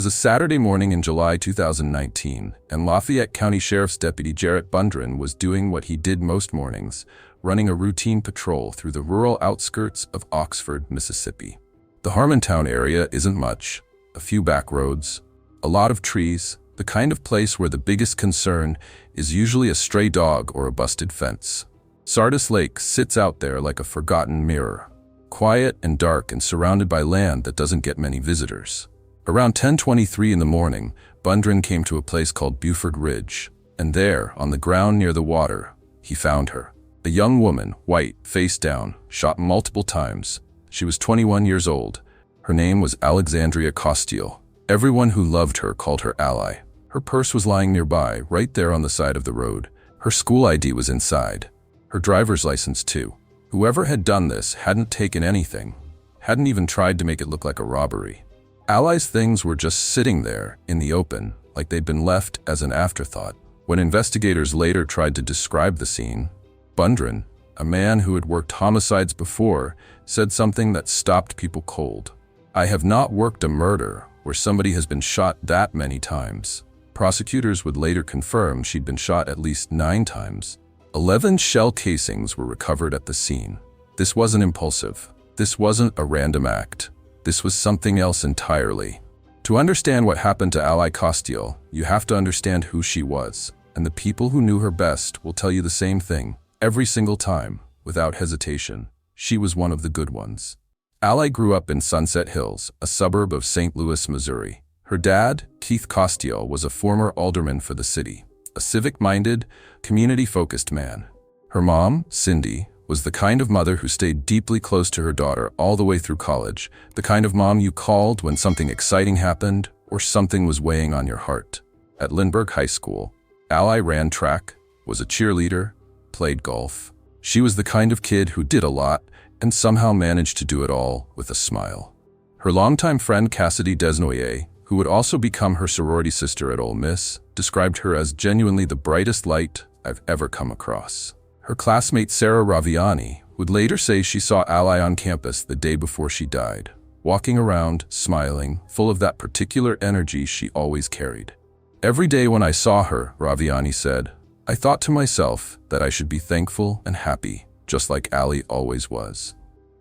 was a Saturday morning in July 2019, and Lafayette County Sheriff's Deputy Jarrett Bundren was doing what he did most mornings, running a routine patrol through the rural outskirts of Oxford, Mississippi. The Harmontown area isn't much, a few back roads, a lot of trees, the kind of place where the biggest concern is usually a stray dog or a busted fence. Sardis Lake sits out there like a forgotten mirror, quiet and dark and surrounded by land that doesn't get many visitors. Around 10:23 in the morning, Bundren came to a place called Buford Ridge, and there, on the ground near the water, he found her. A young woman, white, face down, shot multiple times. She was 21 years old. Her name was Alexandria Kostial. Everyone who loved her called her Ally. Her purse was lying nearby, right there on the side of the road. Her school ID was inside. Her driver's license too. Whoever had done this hadn't taken anything, hadn't even tried to make it look like a robbery. Ally's things were just sitting there in the open, like they'd been left as an afterthought. When investigators later tried to describe the scene, Bundren, a man who had worked homicides before, said something that stopped people cold. "I have not worked a murder where somebody has been shot that many times." Prosecutors would later confirm she'd been shot at least 9 times. 11 shell casings were recovered at the scene. This wasn't impulsive. This wasn't a random act. This was something else entirely. To understand what happened to Ally Kostial, you have to understand who she was, and the people who knew her best will tell you the same thing, every single time, without hesitation. She was one of the good ones. Ally grew up in Sunset Hills, a suburb of St. Louis, Missouri. Her dad, Keith Costial, was a former alderman for the city, a civic-minded, community-focused man. Her mom, Cindy, was the kind of mother who stayed deeply close to her daughter all the way through college, the kind of mom you called when something exciting happened or something was weighing on your heart. At Lindbergh High School, Ally ran track, was a cheerleader, played golf. She was the kind of kid who did a lot and somehow managed to do it all with a smile. Her longtime friend Cassidy Desnoyers, who would also become her sorority sister at Ole Miss, described her as genuinely the brightest light I've ever come across. Her classmate Sarah Raviani would later say she saw Ally on campus the day before she died, walking around, smiling, full of that particular energy she always carried. "Every day when I saw her," Raviani said, "I thought to myself that I should be thankful and happy, just like Ally always was."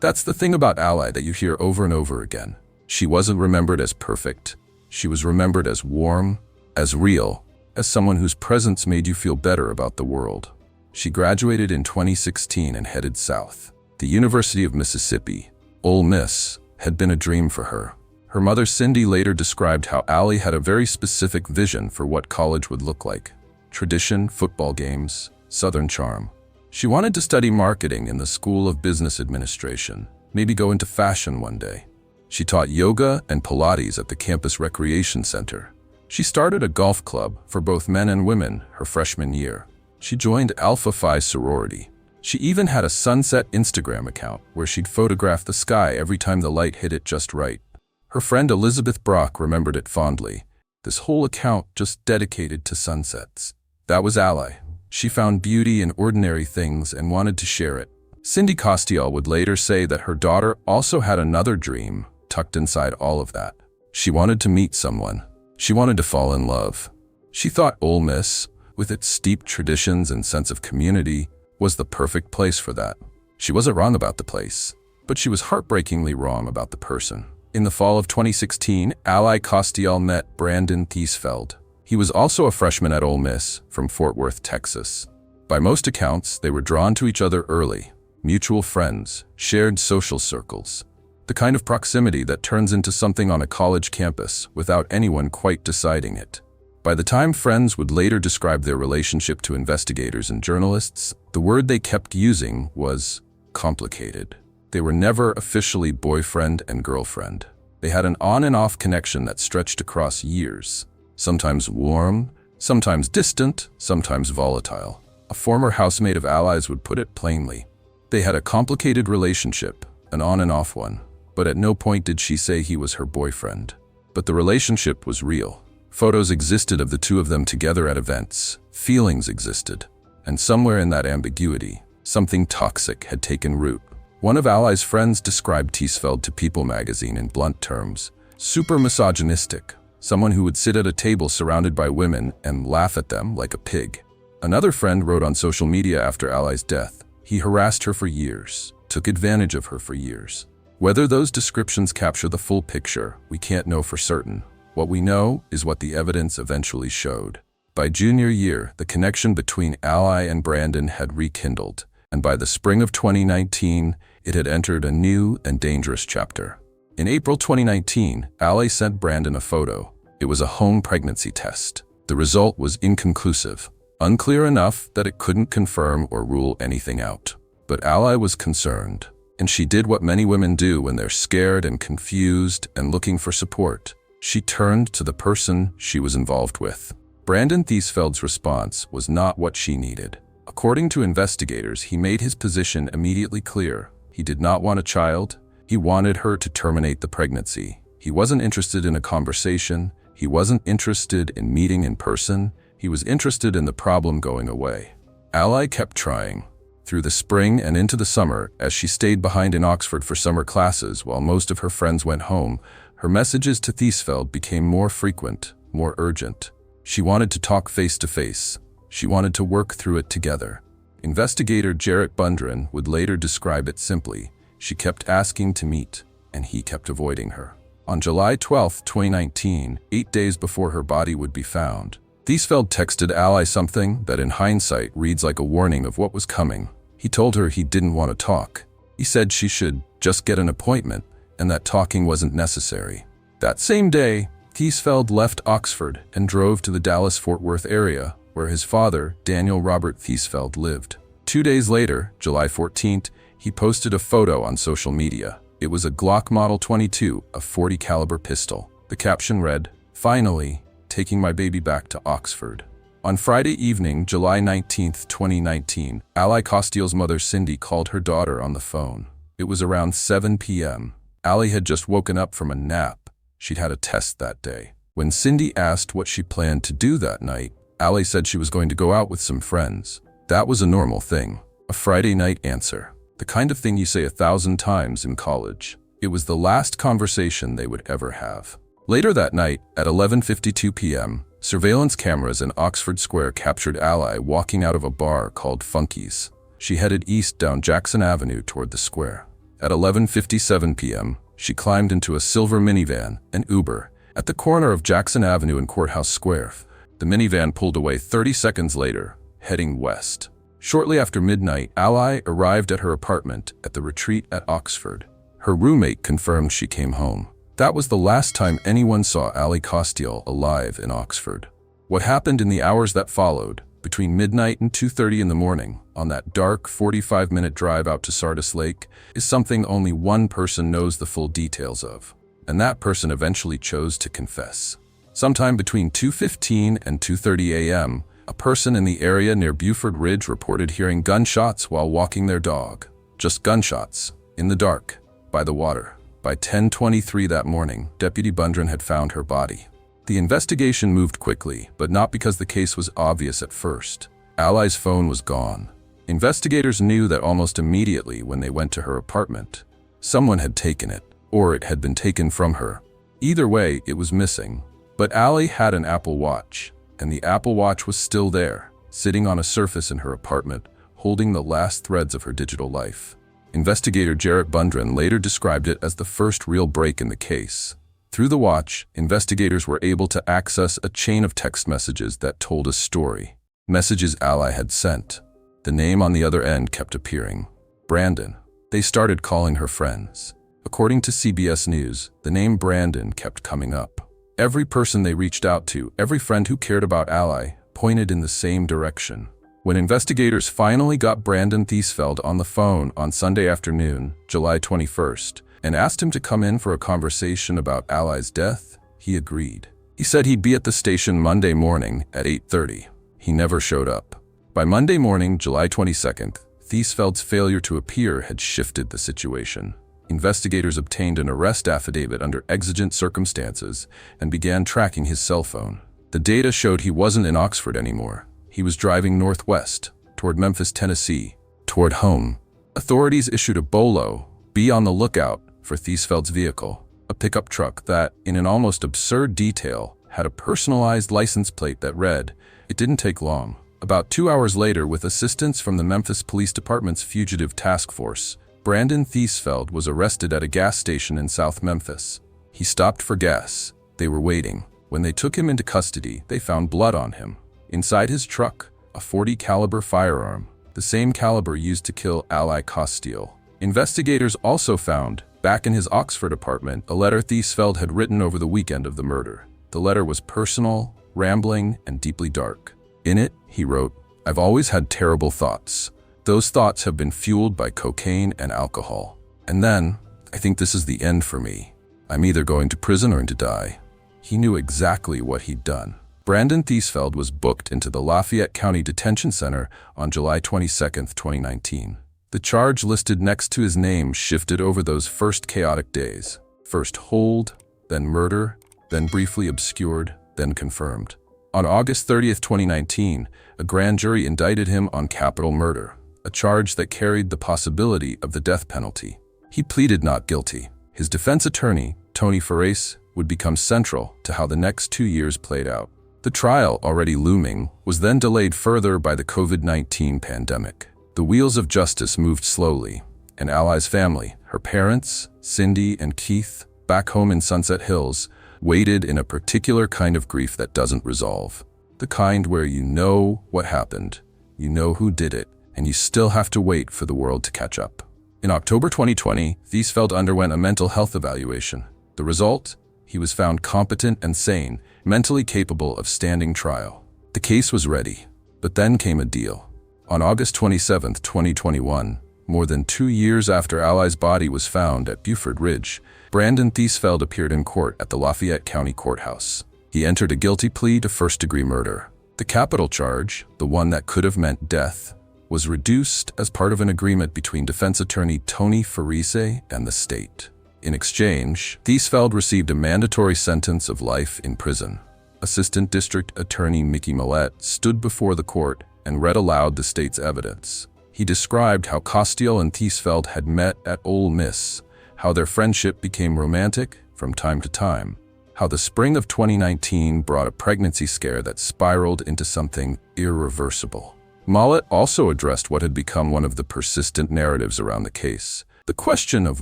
That's the thing about Ally that you hear over and over again. She wasn't remembered as perfect. She was remembered as warm, as real, as someone whose presence made you feel better about the world. She graduated in 2016 and headed south. The University of Mississippi, Ole Miss, had been a dream for her. Her mother Cindy later described how Ally had a very specific vision for what college would look like. Tradition, football games, Southern charm. She wanted to study marketing in the School of Business Administration, maybe go into fashion one day. She taught yoga and Pilates at the campus recreation center. She started a golf club for both men and women her freshman year. She joined Alpha Phi sorority. She even had a sunset Instagram account where she'd photograph the sky every time the light hit it just right. Her friend Elizabeth Brock remembered it fondly. This whole account just dedicated to sunsets. That was Ally. She found beauty in ordinary things and wanted to share it. Cindy Costial would later say that her daughter also had another dream tucked inside all of that. She wanted to meet someone. She wanted to fall in love. She thought Ole Miss, with its steep traditions and sense of community, was the perfect place for that. She wasn't wrong about the place, but she was heartbreakingly wrong about the person. In the fall of 2016, Ally Kostial met Brandon Theesfeld. He was also a freshman at Ole Miss from Fort Worth, Texas. By most accounts, they were drawn to each other early. Mutual friends, shared social circles. The kind of proximity that turns into something on a college campus without anyone quite deciding it. By the time friends would later describe their relationship to investigators and journalists, the word they kept using was complicated. They were never officially boyfriend and girlfriend. They had an on and off connection that stretched across years. Sometimes warm, sometimes distant, sometimes volatile. A former housemate of Ally's would put it plainly. They had a complicated relationship, an on and off one, but at no point did she say he was her boyfriend. But the relationship was real. Photos existed of the two of them together at events. Feelings existed. And somewhere in that ambiguity, something toxic had taken root. One of Ally's friends described Theesfeld to People magazine in blunt terms. Super misogynistic, someone who would sit at a table surrounded by women and laugh at them like a pig. Another friend wrote on social media after Ally's death, he harassed her for years, took advantage of her for years. Whether those descriptions capture the full picture, we can't know for certain. What we know is what the evidence eventually showed. By junior year, the connection between Ally and Brandon had rekindled, and by the spring of 2019, it had entered a new and dangerous chapter. In April 2019, Ally sent Brandon a photo. It was a home pregnancy test. The result was inconclusive, unclear enough that it couldn't confirm or rule anything out. But Ally was concerned, and she did what many women do when they're scared and confused and looking for support. She turned to the person she was involved with. Brandon Theesfeld's response was not what she needed. According to investigators, he made his position immediately clear. He did not want a child. He wanted her to terminate the pregnancy. He wasn't interested in a conversation. He wasn't interested in meeting in person. He was interested in the problem going away. Ally kept trying. Through the spring and into the summer, as she stayed behind in Oxford for summer classes while most of her friends went home, her messages to Theesfeld became more frequent, more urgent. She wanted to talk face to face. She wanted to work through it together. Investigator Jarrett Bundren would later describe it simply. She kept asking to meet, and he kept avoiding her. On July 12, 2019, 8 days before her body would be found, Theesfeld texted Ally something that in hindsight reads like a warning of what was coming. He told her he didn't want to talk. He said she should just get an appointment and that talking wasn't necessary. That same day, Theesfeld left Oxford and drove to the Dallas-Fort Worth area where his father, Daniel Robert Theesfeld, lived. 2 days later, July 14th, he posted a photo on social media. It was a Glock Model 22, a .40 caliber pistol. The caption read, "Finally, taking my baby back to Oxford." On Friday evening, July 19th, 2019, Ally Kostial's mother Cindy called her daughter on the phone. It was around 7 p.m. Ally had just woken up from a nap. She'd had a test that day. When Cindy asked what she planned to do that night, Ally said she was going to go out with some friends. That was a normal thing, a Friday night answer, the kind of thing you say 1,000 times in college. It was the last conversation they would ever have. Later that night, at 11:52 p.m., surveillance cameras in Oxford Square captured Ally walking out of a bar called Funky's. She headed east down Jackson Avenue toward the square. At 11:57 p.m., she climbed into a silver minivan, an Uber, at the corner of Jackson Avenue and Courthouse Square. The minivan pulled away 30 seconds later, heading west. Shortly after midnight, Ally arrived at her apartment at the Retreat at Oxford. Her roommate confirmed she came home. That was the last time anyone saw Ally Kostial alive in Oxford. What happened in the hours that followed, between midnight and 2:30 in the morning, on that dark 45-minute drive out to Sardis Lake, is something only one person knows the full details of. And that person eventually chose to confess. Sometime between 2:15 and 2:30 a.m., a person in the area near Buford Ridge reported hearing gunshots while walking their dog. Just gunshots, in the dark, by the water. By 10:23 that morning, Deputy Bundren had found her body. The investigation moved quickly, but not because the case was obvious at first. Ally's phone was gone. Investigators knew that almost immediately when they went to her apartment. Someone had taken it, or it had been taken from her. Either way, it was missing. But Ally had an Apple Watch, and the Apple Watch was still there, sitting on a surface in her apartment, holding the last threads of her digital life. Investigator Jarrett Bundren later described it as the first real break in the case. Through the watch, investigators were able to access a chain of text messages that told a story. Messages Ally had sent. The name on the other end kept appearing. Brandon. They started calling her friends. According to CBS News, the name Brandon kept coming up. Every person they reached out to, every friend who cared about Ally, pointed in the same direction. When investigators finally got Brandon Theesfeld on the phone on Sunday afternoon, July 21st, and asked him to come in for a conversation about Ally's death, he agreed. He said he'd be at the station Monday morning at 8:30. He never showed up. By Monday morning, July 22nd, Theesfeld's failure to appear had shifted the situation. Investigators obtained an arrest affidavit under exigent circumstances and began tracking his cell phone. The data showed he wasn't in Oxford anymore. He was driving northwest, toward Memphis, Tennessee, toward home. Authorities issued a BOLO, be on the lookout, for Theesfeld's vehicle. a pickup truck that, in an almost absurd detail, had a personalized license plate that read, "It didn't take long." About 2 hours later, with assistance from the Memphis Police Department's Fugitive Task Force, Brandon Theesfeld was arrested at a gas station in South Memphis. He stopped for gas. They were waiting. When they took him into custody, they found blood on him. Inside his truck, a .40 caliber firearm, the same caliber used to kill Ally Kostial. Investigators also found, back in his Oxford apartment, a letter Theesfeld had written over the weekend of the murder. The letter was personal, rambling, and deeply dark. In it, he wrote, "I've always had terrible thoughts. Those thoughts have been fueled by cocaine and alcohol. And then, I think this is the end for me. I'm either going to prison or to die." He knew exactly what he'd done. Brandon Theesfeld was booked into the Lafayette County Detention Center on July 22, 2019. The charge listed next to his name shifted over those first chaotic days. First hold, then murder, then briefly obscured, then confirmed. On August 30, 2019, a grand jury indicted him on capital murder, a charge that carried the possibility of the death penalty. He pleaded not guilty. His defense attorney, Tony Ferrace, would become central to how the next 2 years played out. The trial, already looming, was then delayed further by the COVID-19 pandemic. The wheels of justice moved slowly, and Ally's family, her parents, Cindy and Keith, back home in Sunset Hills, waited in a particular kind of grief that doesn't resolve. The kind where you know what happened, you know who did it, and you still have to wait for the world to catch up. In October 2020, Theesfeld underwent a mental health evaluation. The result? He was found competent and sane, mentally capable of standing trial. The case was ready, but then came a deal. On August 27, 2021, more than 2 years after Ally's body was found at Buford Ridge, Brandon Theesfeld appeared in court at the Lafayette County Courthouse. He entered a guilty plea to first-degree murder. The capital charge, the one that could have meant death, was reduced as part of an agreement between defense attorney Tony Ferrace and the state. In exchange, Theesfeld received a mandatory sentence of life in prison. Assistant District Attorney Mickey Millett stood before the court and read aloud the state's evidence. He described how Costile and Theesfeld had met at Ole Miss, how their friendship became romantic from time to time, how the spring of 2019 brought a pregnancy scare that spiraled into something irreversible. Millett also addressed what had become one of the persistent narratives around the case, the question of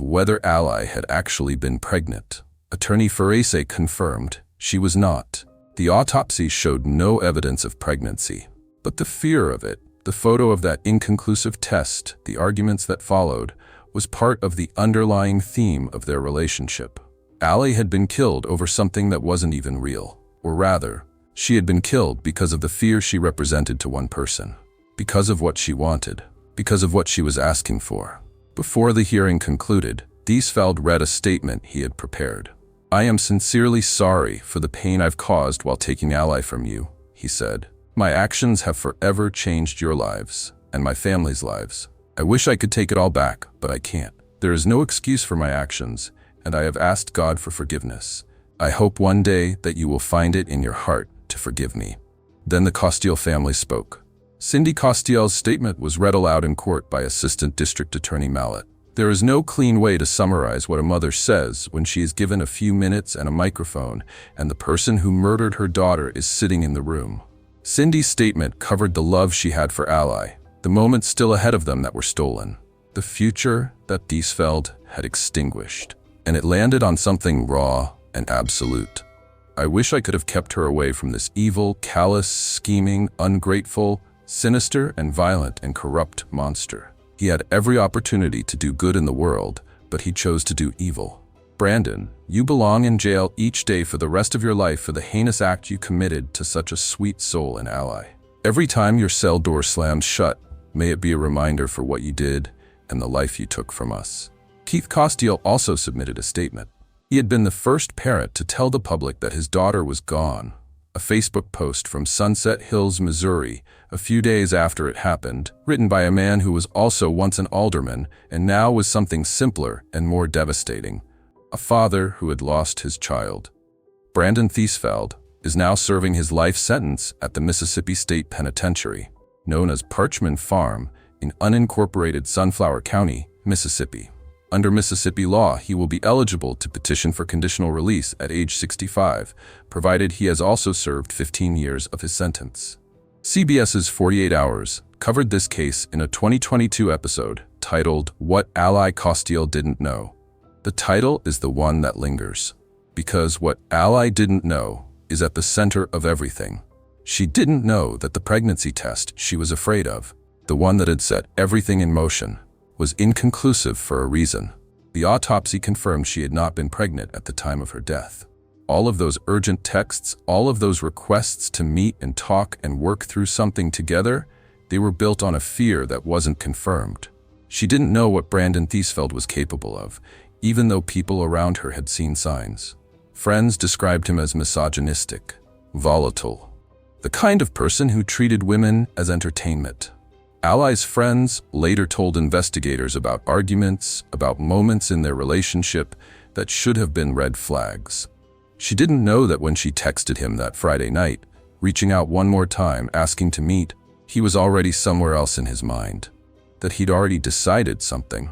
whether Ally had actually been pregnant. Attorney Ferrace confirmed she was not. The autopsy showed no evidence of pregnancy. But the fear of it, the photo of that inconclusive test, the arguments that followed, was part of the underlying theme of their relationship. Ally had been killed over something that wasn't even real. Or rather, she had been killed because of the fear she represented to one person. Because of what she wanted. Because of what she was asking for. Before the hearing concluded, Theesfeld read a statement he had prepared. "I am sincerely sorry for the pain I've caused while taking Ally from you," he said. "My actions have forever changed your lives, and my family's lives. I wish I could take it all back, but I can't. There is no excuse for my actions, and I have asked God for forgiveness. I hope one day that you will find it in your heart to forgive me." Then the Costile family spoke. Cindy Costial's statement was read aloud in court by Assistant District Attorney Millett. There is no clean way to summarize what a mother says when she is given a few minutes and a microphone, and the person who murdered her daughter is sitting in the room. Cindy's statement covered the love she had for Ally, the moments still ahead of them that were stolen, the future that Theesfeld had extinguished, and it landed on something raw and absolute. "I wish I could have kept her away from this evil, callous, scheming, ungrateful, sinister and violent and corrupt monster. He had every opportunity to do good in the world, but he chose to do evil. Brandon, you belong in jail each day for the rest of your life for the heinous act you committed to such a sweet soul and ally. Every time your cell door slams shut, may it be a reminder for what you did and the life you took from us." Keith Costile also submitted a statement. He had been the first parent to tell the public that his daughter was gone. A Facebook post from Sunset Hills, Missouri, a few days after it happened, written by a man who was also once an alderman and now was something simpler and more devastating. A father who had lost his child. Brandon Theesfeld is now serving his life sentence at the Mississippi State Penitentiary, known as Parchman Farm, in unincorporated Sunflower County, Mississippi. Under Mississippi law, he will be eligible to petition for conditional release at age 65, provided he has also served 15 years of his sentence. CBS's 48 Hours covered this case in a 2022 episode titled What Ally Kostial Didn't Know. The title is the one that lingers, because what Ally didn't know is at the center of everything. She didn't know that the pregnancy test she was afraid of, the one that had set everything in motion, was inconclusive for a reason. The autopsy confirmed she had not been pregnant at the time of her death. All of those urgent texts, all of those requests to meet and talk and work through something together, they were built on a fear that wasn't confirmed. She didn't know what Brandon Theesfeld was capable of, even though people around her had seen signs. Friends described him as misogynistic, volatile, the kind of person who treated women as entertainment. Ally's friends later told investigators about arguments, about moments in their relationship that should have been red flags. She didn't know that when she texted him that Friday night, reaching out one more time, asking to meet, he was already somewhere else in his mind. That he'd already decided something.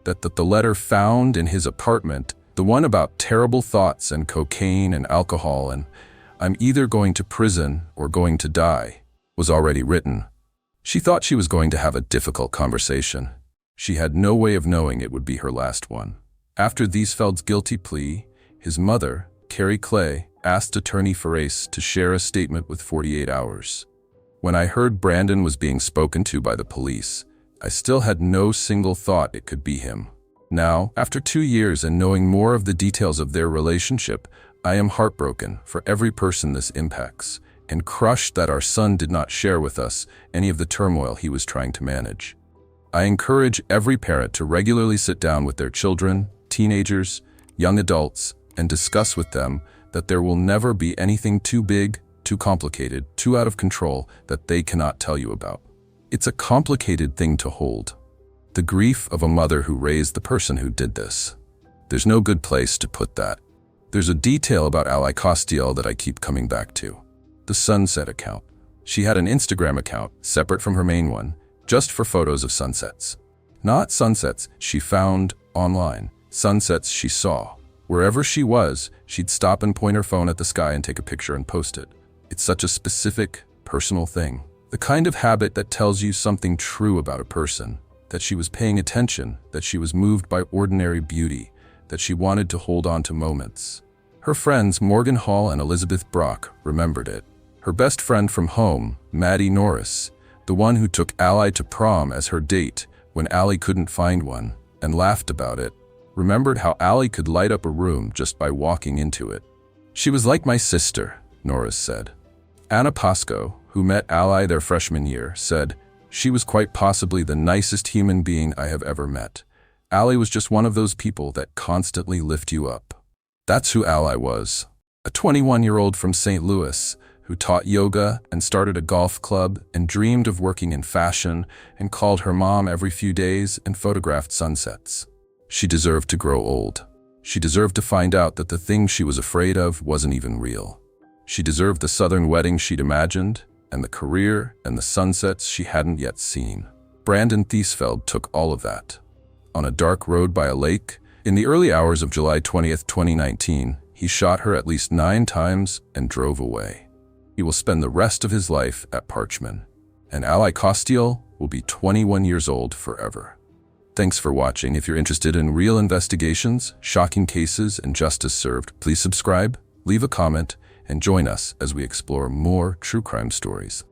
That the letter found in his apartment, the one about terrible thoughts and cocaine and alcohol and "I'm either going to prison or going to die," was already written. She thought she was going to have a difficult conversation. She had no way of knowing it would be her last one. After Theesfeld's guilty plea, his mother, Carrie Clay, asked attorney Farace to share a statement with 48 Hours. When I heard Brandon was being spoken to by the police, I still had no single thought it could be him. Now, after 2 years and knowing more of the details of their relationship, I am heartbroken for every person this impacts, and crushed that our son did not share with us any of the turmoil he was trying to manage. I encourage every parent to regularly sit down with their children, teenagers, young adults, and discuss with them that there will never be anything too big, too complicated, too out of control that they cannot tell you about. It's a complicated thing to hold. The grief of a mother who raised the person who did this. There's no good place to put that. There's a detail about Ally Kostial that I keep coming back to. The sunset account. She had an Instagram account, separate from her main one, just for photos of sunsets. Not sunsets she found online, sunsets she saw. Wherever she was, she'd stop and point her phone at the sky and take a picture and post it. It's such a specific, personal thing. The kind of habit that tells you something true about a person, that she was paying attention, that she was moved by ordinary beauty, that she wanted to hold on to moments. Her friends Morgan Hall and Elizabeth Brock remembered it. Her best friend from home, Maddie Norris, the one who took Ally to prom as her date when Ally couldn't find one, and laughed about it, remembered how Ally could light up a room just by walking into it. "She was like my sister," Norris said. Anna Pasco, who met Ally their freshman year, said, "She was quite possibly the nicest human being I have ever met. Ally was just one of those people that constantly lift you up." That's who Ally was. A 21-year-old from St. Louis who taught yoga and started a golf club and dreamed of working in fashion and called her mom every few days and photographed sunsets. She deserved to grow old. She deserved to find out that the thing she was afraid of wasn't even real. She deserved the southern wedding she'd imagined, and the career and the sunsets she hadn't yet seen. Brandon Theesfeld took all of that. On a dark road by a lake, in the early hours of July 20th, 2019, he shot her at least 9 times and drove away. He will spend the rest of his life at Parchman, and Ally Kostial will be 21 years old forever. Thanks for watching. If you're interested in real investigations, shocking cases, and justice served, please subscribe, leave a comment, and join us as we explore more true crime stories.